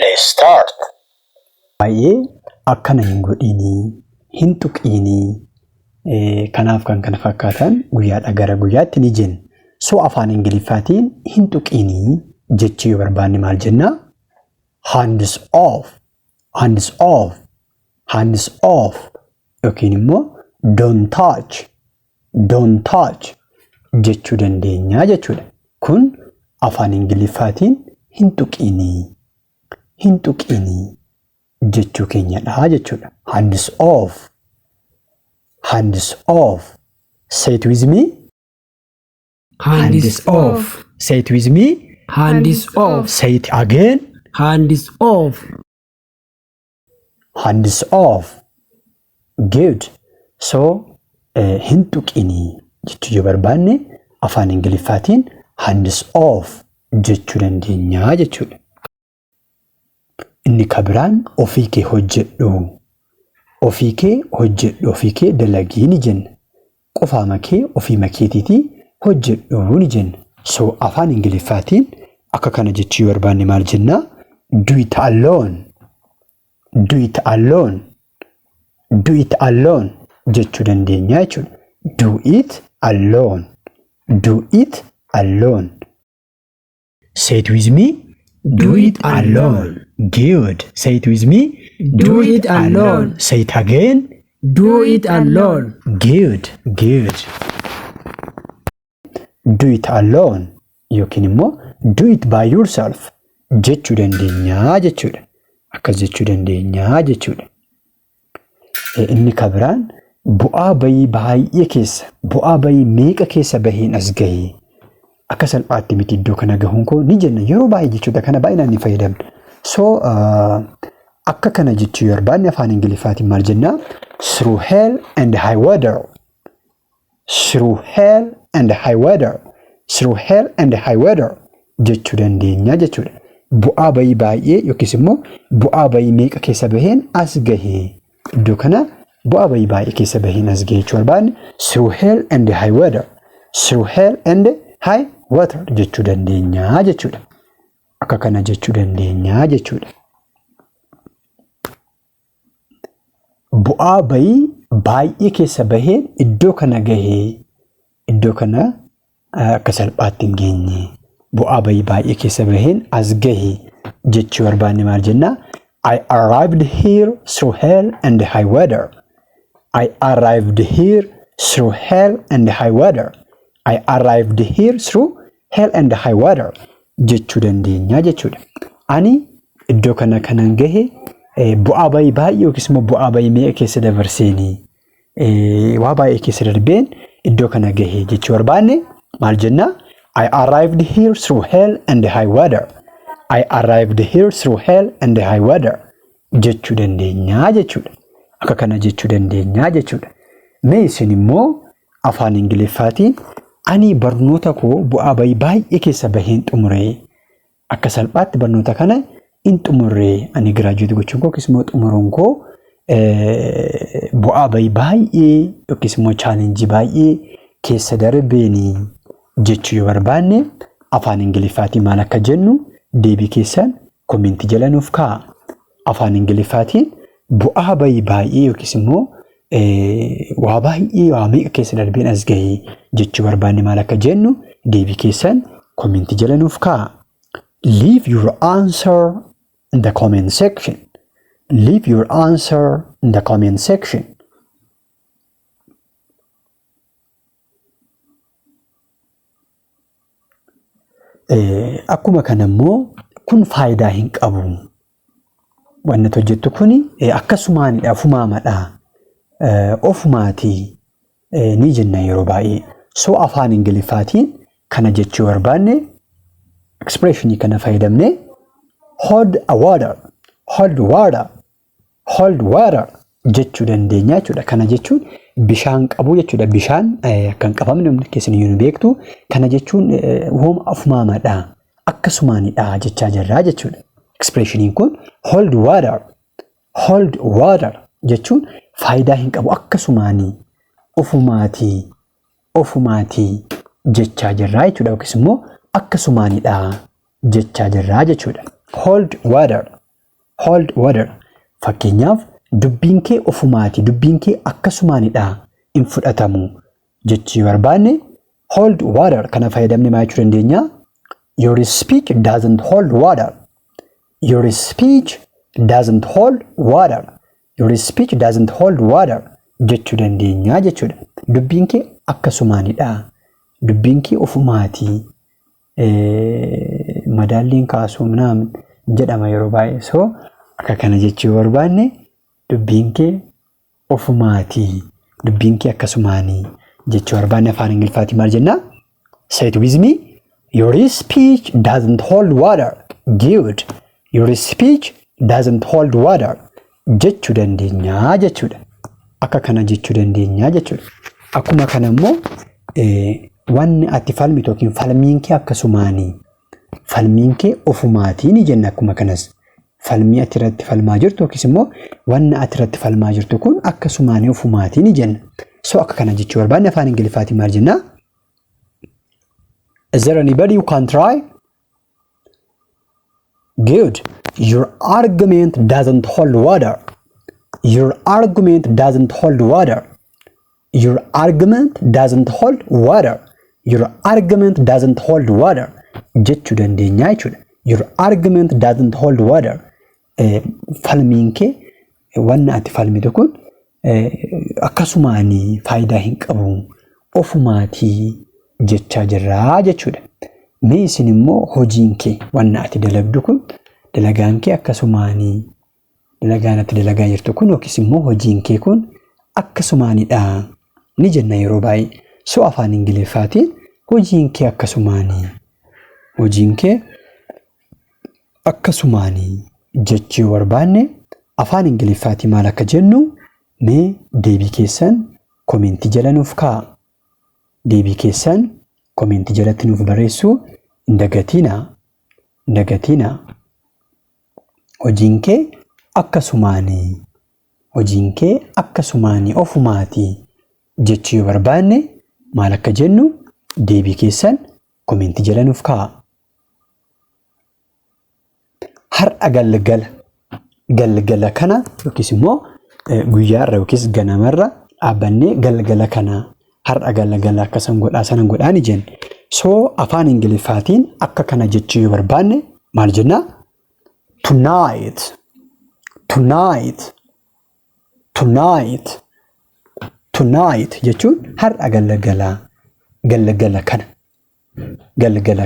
Let's start. Baay'ee akkana hin godhinii, hin tuqinii, kanaaf kan kana fakkaatan guyyaadhaa gara guyyaatti ni jenna. So afaan Ingiliffaatiin hin tuqinii jechuu yoo barbaanne maal jennaa? Hands off, hands off, hands off yookiin immoo don't touch jechuu dandeenya jechuudha. Kun afaan Ingiliffaatiin hin tuqinii, hin tuqinii jechuu keenyadha jechuudha. Hands off, hands off. Say it with me. Hands off. Say it with me. Hands off. Say it again. Hands off. Hands off. Good. So hin tuqinii jechuu yoo barbaanne afaan Ingiliffaatiin hands off jechuu dandeenya jechuudha. Inni kabiraan ofii kee hojjedhu, ofii kee hojjedhu, ofii kee dalagii ni jenna. Qofaama kee ofii makeetiitii hojjedhu ni jenna. So afaan Ingiliffaatiin akka kana jechuu yoo barbaanne maal jennaa? Do it alone, do it alone, do it alone jechuu dandeenya jechuudha. Do it alone, do it alone. Say it with me. Do it alone. Good. Say it with me. Do it alone. Say it again. Do it alone. Good. Good. Do it alone yookiin immoo do it by yourself jechuu dandeenya jechuudha. Akkas jechuu dandeenya jechuudha. Inni kabiraan bu'aa bayii baay'ee keessa, bu'aa bayii meeqa keessa baheen as gahee akka salphaatti miti iddoo kana gahuun koo ni jenna yeroo baay'ee jechuudha. Kana baay'inaan ni fayyadamna. So akka kana jechuu yoo barbaanne afaan Ingiliffaatiin maal jennaa? Through hell and high water, through hell and high water, through hell and high water jechuu dandeenya jechuudha. Bu'aa bayii baay'ee yookiis immoo bu'aa bayii meeqa keessa baheen as gahee iddoo kana bu'aa bayii baay'ee keessa baheen as gahee jechuu barbaanne through hell and high water, through hell and high water jechuu dandeenya jechuudha. Akka kana jechuu dandeenya jechuudha. Bu'aa bayii baay'ee keessa baheen iddoo kana gahee, iddoo kana akka salphaatti hin geenye. Bu'aa bayii baay'ee keessa baheen as gahee jechuu barbaanne maal jennaa? I arrived here through hell and high water. I arrived here through hell and high water. I arrived here through hell and high water jechuu dandeenya jechuudha. Ani iddoo kana kanan gahe bu'aa bayii baay'ee yookiis immoo bu'aa bayii meeqa keessa dabarseenii waa baay'ee keessa darbeen iddoo kana gahe jechuu barbaanne maal jennaa? I arrived here through hell and high water. I arrived here through hell and high water jechuu dandeenya jechuudha. Akka kana jechuu dandeenya jechuudha. Mee isin immoo afaan Ingiliffaatiin ani barnoota koo bu'aa bayii baay'ee keessa baheen xumuree akka salphaatti barnoota kana in xumuree ani giraajuweeti gochuun koo yookiis immoo xumuruun koo bu'aa bayii baay'ee yookiis immoo chaalenjii baay'ee keessa darbeenii jechuu yoo barbaanne afaan Ingiliffaatiin maal akka jennu deebii keessan komentii jala nuuf kaa'a. Afaan Ingiliffaatiin bu'aa bayii baay'ee yookiis immoo waa baay'ee waa meeqa keessa darbeen as gahee jechuu barbaanne maal akka jennu deebii keessan komentii jala nuuf kaa'a. Leave your answer in the comment section. Leave your answer in the comment section. Akkuma kana immoo kun faayidaa hin qabu. Wanni hojjettu kuni akkasumaanidha, ofumaamadha. Ofumaatii ni jenna yeroo baay'ee. So afaan Ingiliffaatiin kana jechuu barbaanne expressionii kana fayyadamne hold a water, hold water, hold water jechuu dandeenya jechuudha. Kana jechuun bishaan qabu jechuudha. Bishaan kan qabamne humna keessan iyyuu beektu. Kana jechuun hooma ofumaamadha, akkasumaanidha jechaa jirra jechuudha. Expressioniin kun hold water, hold water jechuun faayidaa hin qabu akkasumaanii ofumaatii jechaa jirraa jechuudha yookiis immoo akkasumaanidha jechaa jirraa jechuudha. Hold water fakkeenyaaf dubbiin kee ofumaatii dubbiin kee akkasumaanidha hin fudhatamu jechuu barbaanne hold water kana fayyadamne maal jechuu dandeenya? Your speech doesn't hold water. Your speech doesn't hold water. Your speech doesn't hold water jechuu dandeenya jechuudha. Dubbiin kee akkasumaanidha. Dubbiin kee ofumaatii madaalliin kaasuu naam jedhama yeroo baay'ee. So akka kana jechuu barbaanne dubbiin kee ofumaatii dubbiin kee akkasumaanii jechuu barbaanne afaan Ingiliffaatiin maal jenna? Say it with me. Your speech doesn't hold water. Good. Your speech doesn't hold water jechuu dandeenya jechuudha. Akka kana jechuu dandeenya jechuudha. Akkuma kana immoo wanni ati falmitu yookiin falmiin kee akkasumaanii falmiin kee ofumaatii ni jenna. Akkuma kanas falmii ati irratti falmaa jirtu yookiis immoo wanni ati irratti falmaa jirtu kun akkasumaanii ofumaatii ni jenna. So akka kana jechuu barbaanne afaan Ingiliffaatiin maal jenna? Is there anybody who can try? Good. Your argument doesn't hold water. Your argument doesn't hold water. Your argument doesn't hold water. Your argument doesn't hold water jechuu dandeenya jechuudha. Your argument doesn't hold water. Falmiin kee wanna ati falmitu kun akkasumaanii faayidaa hin qabu ofumaatii jechaa jirraa jechuudha. Mee isin immoo hojiin kee wanna ati dalagdu kun dalagaan kee akkasumaanii dalagaan ati dalagaa jirtu kun yookiis immoo hojiin kee kun akkasumaanidha ni jenna yeroo baay'ee. So afaan Ingiliffaatiin hojiin kee akkasumaanii jechuu barbaanne afaan Ingiliffaatiin maal akka jennu mee deebii keessan komentii jala nuuf kaa'a. Deebii keessan komentii jalatti nuuf barreessuu hin dagatinaa. Hojiin kee akkasumaanii ofumaatii jechuu yoo barbaanne maal akka jennu deebii keessan komentii jala nuuf kaa'a. Har'a galgala kana yookiis immoo guyyaarra yookiis ganamarra dhaabbannee galgala kana har'a galgala akkasan godhaa ni jenna. So afaan Ingiliffaatiin akka kana jechuu yoo barbaanne maal jenna? Tonight jechuun har'a galgala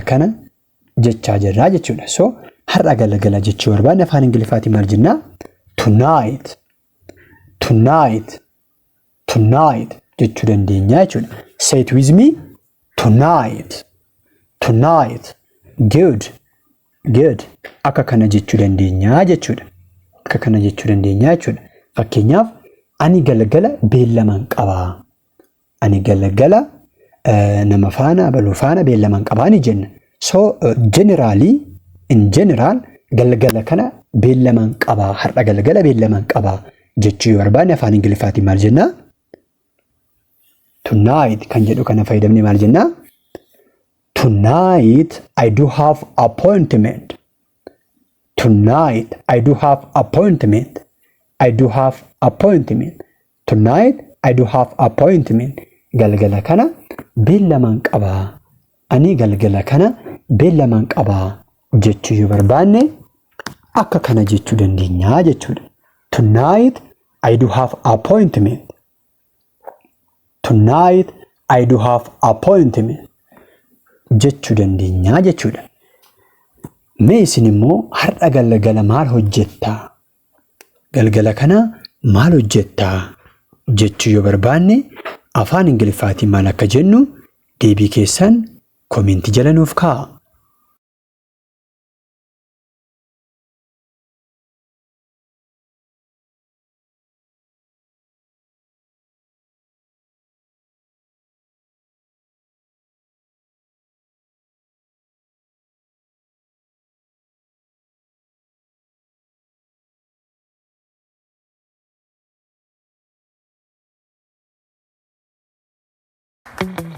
kana jechaa jirraa jechuudha. So har'a galgala jechuu barbaanne afaan Ingiliffaatiin maal jenna? Tonight jechuu dandeenya jechuudha. Say it with me. Tonight. Good. Akka kana jechuu dandeenya jechuudha. Fakkeenyaaf ani galgala beellaman qabaa. Ani galgala nama faana baluu faana beellaman qabaa ni jenna. So in general galgala kana beellaman qabaa. Har'a galgala beellaman qabaa jechuu yoo barbaanne afaan Ingiliffaatiin maal jenna? Tonight kan jedhu kana fayyadamne maal jenna? Tonight I do have appointment. Tonight I do have appointment. Tonight I do have appointment. Galgala kana beellaman qabaa. Ani galgala kana beellaman qabaa jechuu yoo barbaanne akka kana jechuu dandeenya jechuudha. Tonight I do have appointment. Jechuu dandeenya jechuudha. Mee isin immoo har'a galgala maal hojjettaa? Galgala kana maal hojjettaa jechuu yoo barbaanne afaan Ingiliffaatiin maal akka jennu deebii keessan komentii jala nuuf kaa'a. jedha.